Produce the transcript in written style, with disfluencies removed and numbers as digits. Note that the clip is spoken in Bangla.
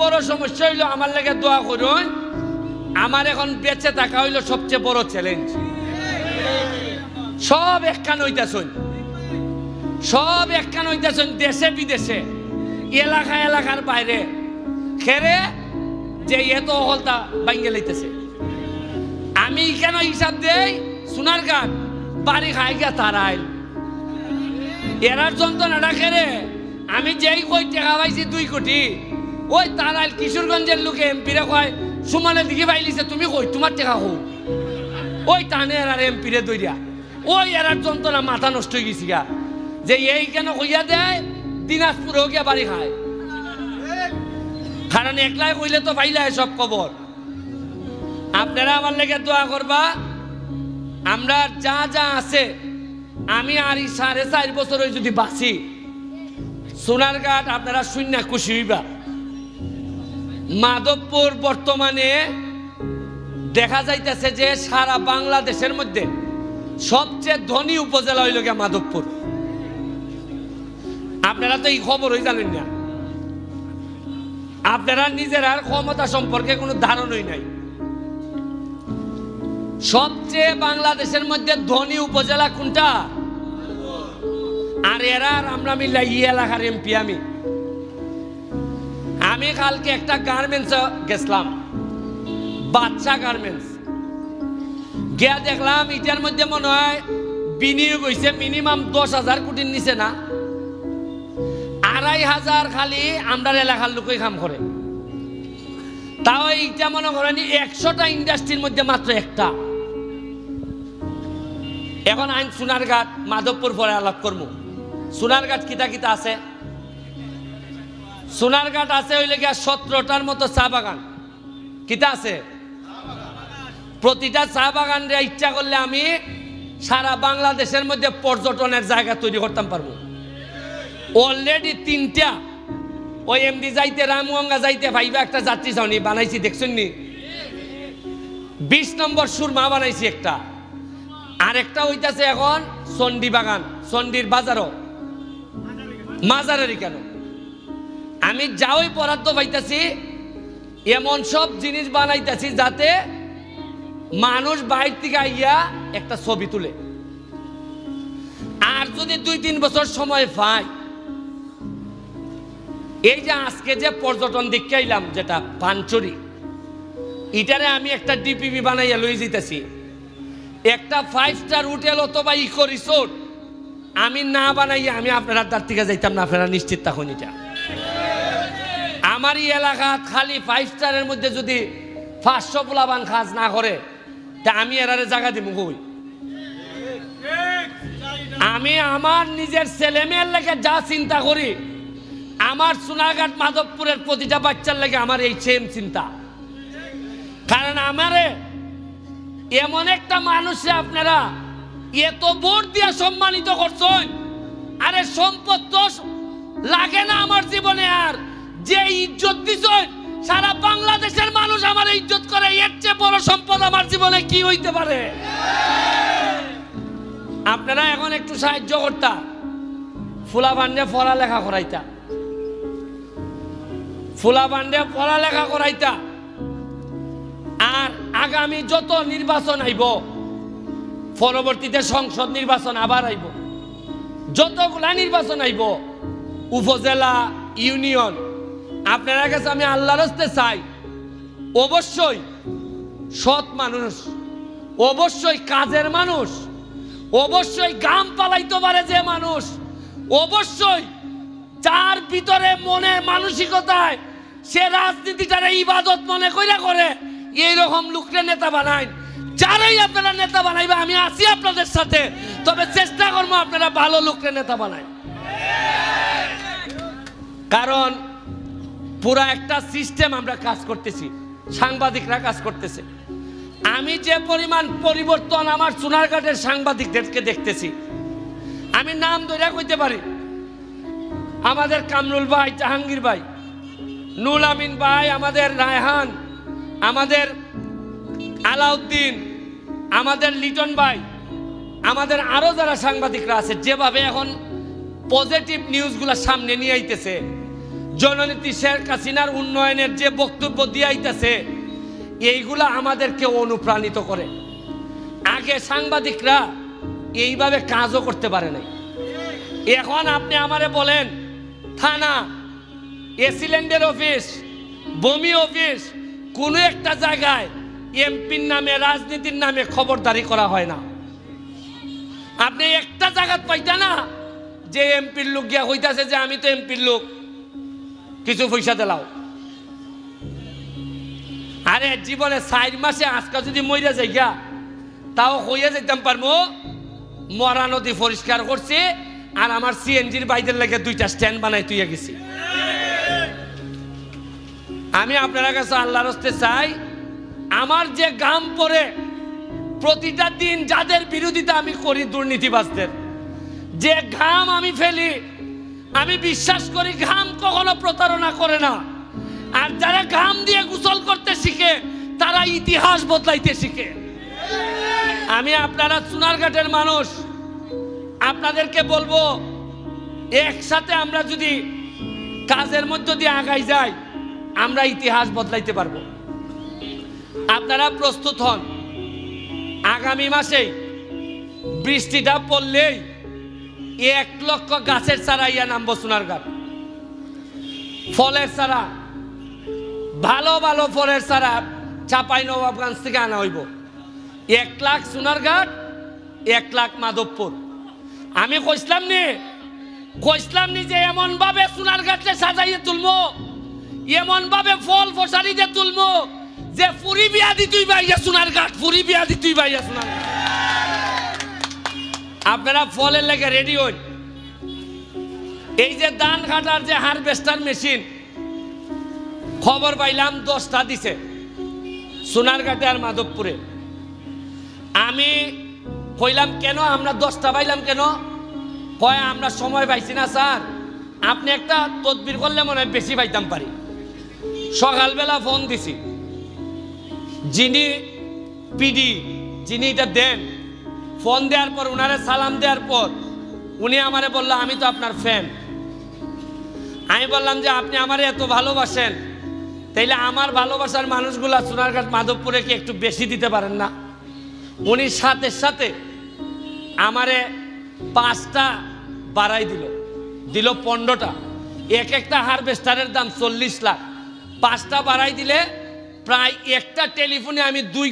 বড় সমস্যা হইলো আমার লাগে দোয়া করুন। আমার এখন বেঁচে থাকা হইলো সবচেয়ে বড় চ্যালেঞ্জ। সব একখান হইতাছেন, সব একখান হইতাছেন, দেশে বিদেশে, এলাকা এলাকার বাইরে খেরে যে এত হলতা ভাঙ্গে লইতেছে। আমি কেন হিসাব দেই, সোনারঘাট বাড়ি খাই গা তারাইল এরার যন্ত্রণাটা খেরে আমি যেই কই টাকা পাইছি 2 কোটি, ওই তারাইল কিশোরগঞ্জের লোকে এমপিরে কয় সুমানের দিকে পাইলিছে, তুমি কই তোমার টাকা হোক, ওই টানে এরার এমপিরে দইরা, ওই এরার যন্ত্রণা মাথা নষ্ট হয়ে গেছি গা। যে এই কেন কইয়া দেয় দিনাজপুরেও গিয়া বাড়ি খায়, কারণ একলাই কইলে তো পাইলাই সব খবর। আপনারা আমার লেগে দোয়া করবা। আমরা যা যা আছে, আমি আর 4.5 বছর যদি বাঁচি, সোনারঘাট আপনারা শূন্য খুশি হইবা। মাধবপুর বর্তমানে দেখা যাইতেছে যে সারা বাংলাদেশের মধ্যে সবচেয়ে ধনী উপজেলা হইল গিয়া মাধবপুর। আপনারা তো এই খবরই জানেন না, আপনারা নিজের আর ক্ষমতা সম্পর্কে কোনো ধারণাই নাই। সবচেয়ে বাংলাদেশের মধ্যে ধনী উপজেলা কোনটা? আর এরা আর আমরা মিল্লা ই এলাকার এমপি। আমি কালকে একটা গার্মেন্টস গেছিলাম, বাচ্চা গার্মেন্টস গিয়া দেখলাম এটার মধ্যে মনে হয় বিনিয়োগ হয়েছে মিনিমাম 10,000 কোটির নিচে না, 2,500 খালি আমরা এলাকার লোকই কাম করে। তাও এইটা মনে করেন 100টা ইন্ডাস্ট্রির মধ্যে মাত্র একটা। এখন আইন সোনারঘাট মাধবপুর পরে আলাপ করবো। সোনারঘাট কিতা কিতা আছে? সোনারঘাট আছে হইলে গিয়া 17টার মতো চা বাগান। কিতা আছে? প্রতিটা চা বাগান ইচ্ছা করলে আমি সারা বাংলাদেশের মধ্যে পর্যটনের জায়গা তৈরি করতাম পারবো। অলরেডি 3টা ওই এমডি যাইতে রামগঙ্গা যাইতে ভাইবা একটা যাত্রী ছাউনি বানাইছি, দেখছেন নি? 20 নম্বর সুরমা বানাইছি একটা, আর একটা হইতাছে এখন চন্ডী বাগান, চন্ডীর বাজারও মাজারেরই কেন। আমি যাওই বরাদ্দ পাইতাছি, এমন সব জিনিস বানাইতেছি যাতে মানুষ বাইরে থেকে আইয়া একটা ছবি তুলে। আর যদি 2-3 বছর সময় পাই, এই যে আজকে যে পর্যটন দেখে আইলাম যেটা পাঞ্চরি, এটারে আমি একটা ডিপিবি বানাইয়া লই যেতেছি। একটা 5 স্টার হোটেল অথবা ইকো রিসোর্ট আমি না বানাইয়া আমি আপনারা তার থেকে যাইতাম না, আপনারা নিশ্চিত থাকুন। এটা আমার এই এলাকা খালি 5 স্টারের মধ্যে যদি 500 পোলাবান কাজ না করে, তা আমি এরারে জায়গা দিব কই? আমি আমার নিজের ছেলে মেয়ের লেগে যা চিন্তা করি, আমার সোনারঘাট মাধবপুরের প্রতিটা বাচ্চার লেগে আমার এই সেম চিন্তা। কারণ আমারে এমন একটা মানুষে আপনারা এত ভোট দিয়ে সম্মানিত করছেন, আরে সম্পদ তো লাগে না আমার জীবনে, আর যে ইজ্জত দিছেন সারা বাংলাদেশের মানুষ আমার ইজ্জত করে, এর চেয়ে বড় সম্পদ আমার জীবনে কি হইতে পারে? আপনারা এখন একটু সাহায্য করতা, ফুলা বান্ডে পড়ালেখা করাইতা, ফুলা বান্ডে পড়ালেখা করাইতা। আর আগামী যত নির্বাচন আইব, পরবর্তীতে সংসদ নির্বাচন আবার আইব, যতগুলা নির্বাচন আইব, উপজেলা, ইউনিয়ন, আপনার কাছে আমি আল্লাহর হস্তে চাই, অবশ্যই সৎ মানুষ, অবশ্যই কাজের মানুষ, অবশ্যই গাম পালাইতে পারে যে মানুষ, অবশ্যই যার ভিতরে মনে মানসিকতায় সে রাজনীতিটারে ইবাদত মনে করে এইরকম লোককে নেতা বানায়। যারাই আপনারা নেতা বানাইবে আমি আছি আপনাদের সাথে, তবে চেষ্টা করবো আপনারা ভালো লোককে নেতা বানায়। কারণ পুরা একটা সিস্টেম আমরা কাজ করতেছি, সাংবাদিকরা কাজ করতেছে। আমি যে পরিমাণ পরিবর্তন আমার সোনারঘাটের সাংবাদিকদেরকে দেখতেছি, আমি নাম ধরে কইতে পারি। আমাদের কামরুল ভাই, জাহাঙ্গীর ভাই, নুল আমিন ভাই, আমাদের রায়হান, আমাদের আলাউদ্দিন, আমাদের লিটন ভাই, আমাদের আরো যারা সাংবাদিকরা আছে, যেভাবে এখন পজিটিভ নিউজগুলো সামনে নিয়ে আইতেছে, জননেত্রী শেখ হাসিনার উন্নয়নের যে বক্তব্য দিয়ে আইতেছে, এইগুলা আমাদেরকে অনুপ্রাণিত করে। আগে সাংবাদিকরা এইভাবে কাজও করতে পারে নাই। এখন আপনি আমারে বলেন, থানা, এসিল্যান্ডের অফিস, বমি অফিস, কোনো একটা জায়গায় এমপির নামে, রাজনীতির নামে খবরদারি করা হয় না। আপনি একটা জায়গা পাইতা না যে এমপির লোক গিয়া হইতাছে যে আমি তো এমপির লোক, কিছু পয়সা দিলাও। আরে জীবনে 4 মাসে আজকে যদি মইরা যাই গা, তাও হইয়া যাইতাম পারবো মরা নদী পরিষ্কার করছে আর আমার সিএনজির বাইদের লেগে 2টা স্ট্যান্ড বানাই তুইয়া গেছি। আমি আপনার কাছে আল্লাহর হস্তে চাই, আমার যে গাম পড়ে প্রতিটা দিন যাদের বিরোধিতা আমি করি, দুর্নীতিবাজদের যে ঘাম আমি ফেলি, আমি বিশ্বাস করি ঘাম কখনো প্রতারণা করে না। আর যারা ঘাম দিয়ে গোসল করতে শিখে তারা ইতিহাস বদলাইতে শিখে। আমি আপনারা সোনারঘাটের মানুষ, আপনাদেরকে বলবো, একসাথে আমরা যদি কাজের মধ্য দিয়ে আগাই যাই, আমরা ইতিহাস বদলাইতে পারবো। আপনারা প্রস্তুত হন। আগামী মাসেই বৃষ্টিটা পড়লেই 1 লক্ষ গাছের চারা ইয়া নামবো সোনারঘাট। ফলের চারা, ভালো ভালো ফলের চারা চাঁপাইনবাবগঞ্জ থেকে আনা হইব। 1 লাখ সোনারঘাট, 1 লাখ মাধবপুর। আমি কইসলাম নি যে এমন ভাবে সোনারঘাটকে সাজাইয়ে তুলবো, এমন ভাবে ফল ফসারি দিয়ে তুলবো যে পুরি বিয়া দিতুই ভাইয়া সোনারঘাট, পুরি বিয়া দিতুই ভাইয়া সোনারঘাট। আপনারা ফলের লেগে রেডি হন। এই যে ধান কাটার যে হারভেস্টার মেশিন, খবর পাইলাম 10টা দিছে সোনারঘাটে আর মাধবপুরে। আমি কইলাম কেন আমরা 10টা পাইলাম কেন? কয় আমরা সময় পাইছি না স্যার, আপনি একটা তদবির করলে মনে হয় বেশি পাইতাম পারি। সকালবেলা ফোন দিছি, যিনি পিডি, যিনি এটা দেন, ফোন দেওয়ার পর উনারে সালাম দেওয়ার পর উনি আমারে বলল আমি তো আপনার ফ্যান। আমি বললাম যে আপনি আমারে এত ভালোবাসেন, তাইলে আমার ভালোবাসার মানুষগুলা সোনারঘাট মাধবপুরে কি একটু বেশি দিতে পারেন না? উনি সাথে সাথে আমারে 5টা বাড়াই দিল 15টা। একটা হারভেস্টারের দাম 40 লাখ। 5টা বাড়াই দিলে প্রায় একটা টেলিফোনে আমি 2